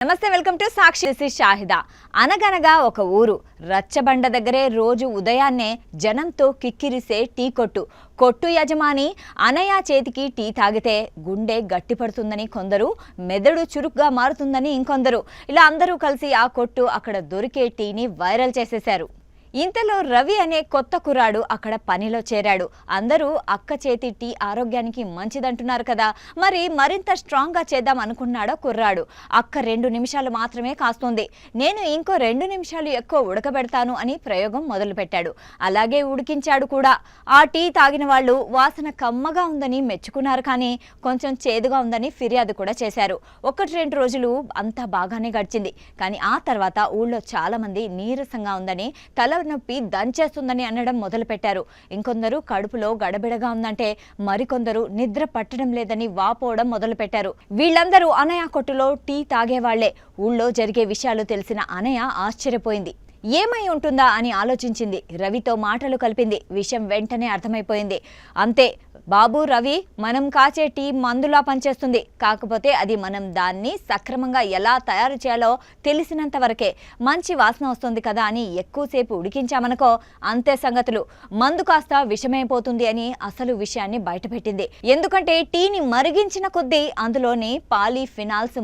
నమస్తే, welcome to సాక్షి షాహిదా. అనగనగా ఒక ఊరు రచ్చబండ దగ్గరే రోజు ఉదయాన్నే జనంతో కిక్కిరిసే టీ కొట్టు యజమాని అనయ్య చేతికి టీ తాగితే గుండె గట్టిపడుతుందని కొందరు, మెదడు చురుగ్గా మారుతుందని ఇంకొందరు. ఇలా అందరూ కలిసి ఆ కొట్టు అక్కడ దొరికే టీని వైరల్ చేసేశారు. ఇంతలో రవి అనే కొత్త కుర్రాడు అక్కడ పనిలో చేరాడు. అందరూ అక్క చేతి టీ ఆరోగ్యానికి మంచిదంటున్నారు కదా, మరి మరింత స్ట్రాంగ్గా చేద్దాం అనుకున్నాడో కుర్రాడు. అక్క 2 నిమిషాలు మాత్రమే కాస్తుంది, నేను ఇంకో 2 నిమిషాలు ఎక్కువ ఉడకబెడతాను అని ప్రయోగం మొదలుపెట్టాడు. అలాగే ఉడికించాడు కూడా. ఆ టీ తాగిన వాళ్ళు వాసన కమ్మగా ఉందని మెచ్చుకున్నారు, కానీ కొంచెం చేదుగా ఉందని ఫిర్యాదు కూడా చేశారు. 1-2 రోజులు అంతా బాగానే గడిచింది. కానీ ఆ తర్వాత ఊళ్ళో చాలా మంది నీరసంగా ఉందని, తల నొప్పి దంచేస్తుందని అనడం మొదలుపెట్టారు. ఇంకొందరు కడుపులో గడబిడగా ఉందంటే, మరికొందరు నిద్ర పట్టడం లేదని వాపోవడం మొదలుపెట్టారు. వీళ్ళందరూ అనయ్య కొట్టులో టీ తాగేవాళ్లే. ఊళ్ళో జరిగే విషయాలు తెలిసిన అనయ్య ఆశ్చర్యపోయింది. ఏమై ఉంటుందా అని ఆలోచించింది. రవితో మాటలు కలిపింది. విషయం వెంటనే అర్థమైపోయింది. అంతే, బాబు రవి, మనం కాచే టీ మందులా పనిచేస్తుంది. కాకపోతే అది మనం దాన్ని సక్రమంగా ఎలా తయారు చేయాలో తెలిసినంత వరకే. మంచి వాసన వస్తుంది కదా అని ఎక్కువసేపు ఉడికించామనుకో, అంతే సంగతులు. మందు కాస్త విషమైపోతుంది అని అసలు విషయాన్ని బయటపెట్టింది. ఎందుకంటే టీని మరిగించిన కొద్దీ అందులోని పాలీఫినాల్స్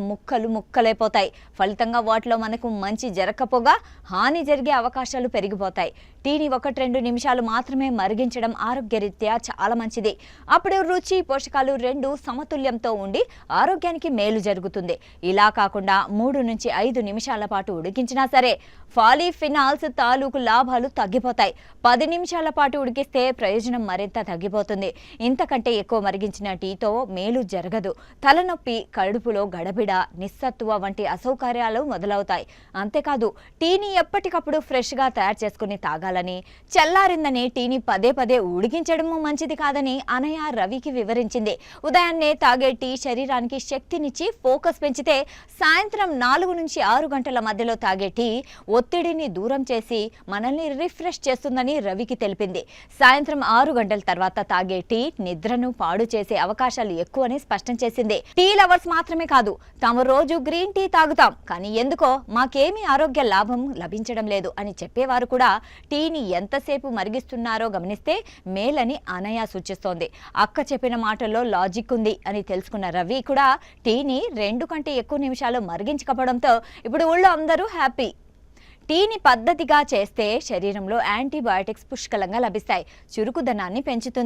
ముక్కలైపోతాయి. ఫలితంగా వాటిలో మనకు మంచి జరగకపోగా హాని జరిగే అవకాశాలు పెరిగిపోతాయి. టీని 1-2 నిమిషాలు మాత్రమే మరిగించడం ఆరోగ్యరీత్యా చాలా మంచిది. అప్పుడు రుచి, పోషకాలు 2 సమతుల్యంతో ఉండి ఆరోగ్యానికి మేలు జరుగుతుంది. ఇలా కాకుండా 3-5 నిమిషాల పాటు ఉడికించినా సరే పాలీఫినాల్స్ తాలూకు లాభాలు తగ్గిపోతాయి. 10 నిమిషాల పాటు ఉడికిస్తే ప్రయోజనం మరింత తగ్గిపోతుంది. ఇంతకంటే ఎక్కువ మరిగించిన టీతో మేలు జరగదు. తలనొప్పి, కడుపులో గడబిడ, నిస్సత్తువ వంటి అసౌకర్యాలు మొదలవుతాయి. అంతేకాదు, టీని ఎప్పటికప్పుడు ఫ్రెష్గా తయారు చేసుకుని తాగాలని, చల్లారిందని టీని పదే ఉడికించడము మంచిది కాదని అనయ్య రవికి వివరించింది. ఉదయాన్నే తాగే టీ శరీరానికి శక్తినిచ్చి ఫోకస్ పెంచితే, సాయంత్రం 4-6 గంటల మధ్యలో తాగే టీ ఒత్తిడిని దూరం చేసి మనల్ని రిఫ్రెష్ చేస్తుందని రవికి తెలిపింది. సాయంత్రం 6 గంటల తర్వాత తాగే టీ నిద్రను పాడు చేసే అవకాశాలు ఎక్కువని స్పష్టం చేసింది. టీ లవర్స్ మాత్రమే కాదు, తాము రోజు గ్రీన్ టీ తాగుతాం, కానీ ఎందుకో మాకేమీ ఆరోగ్య లాభం లభించడం లేదు అని చెప్పేవారు కూడా టీని ఎంతసేపు మరిగిస్తున్నారో గమనిస్తే మేలని అనయ్య సూచిస్తోంది. అక్క చెప్పిన మాటల్లో లాజిక్ ఉంది అని తెలుసుకున్న రవి కూడా టీని 2 కంటే ఎక్కువ నిమిషాలు మరిగించకపోవడంతో ఇప్పుడు ఊళ్ళో అందరూ హ్యాపీ. టీని పద్ధతిగా చేస్తే శరీరంలో యాంటీబయాటిక్స్ పుష్కలంగా లభిస్తాయి. చురుకుదనాన్ని పెంచుతుంది.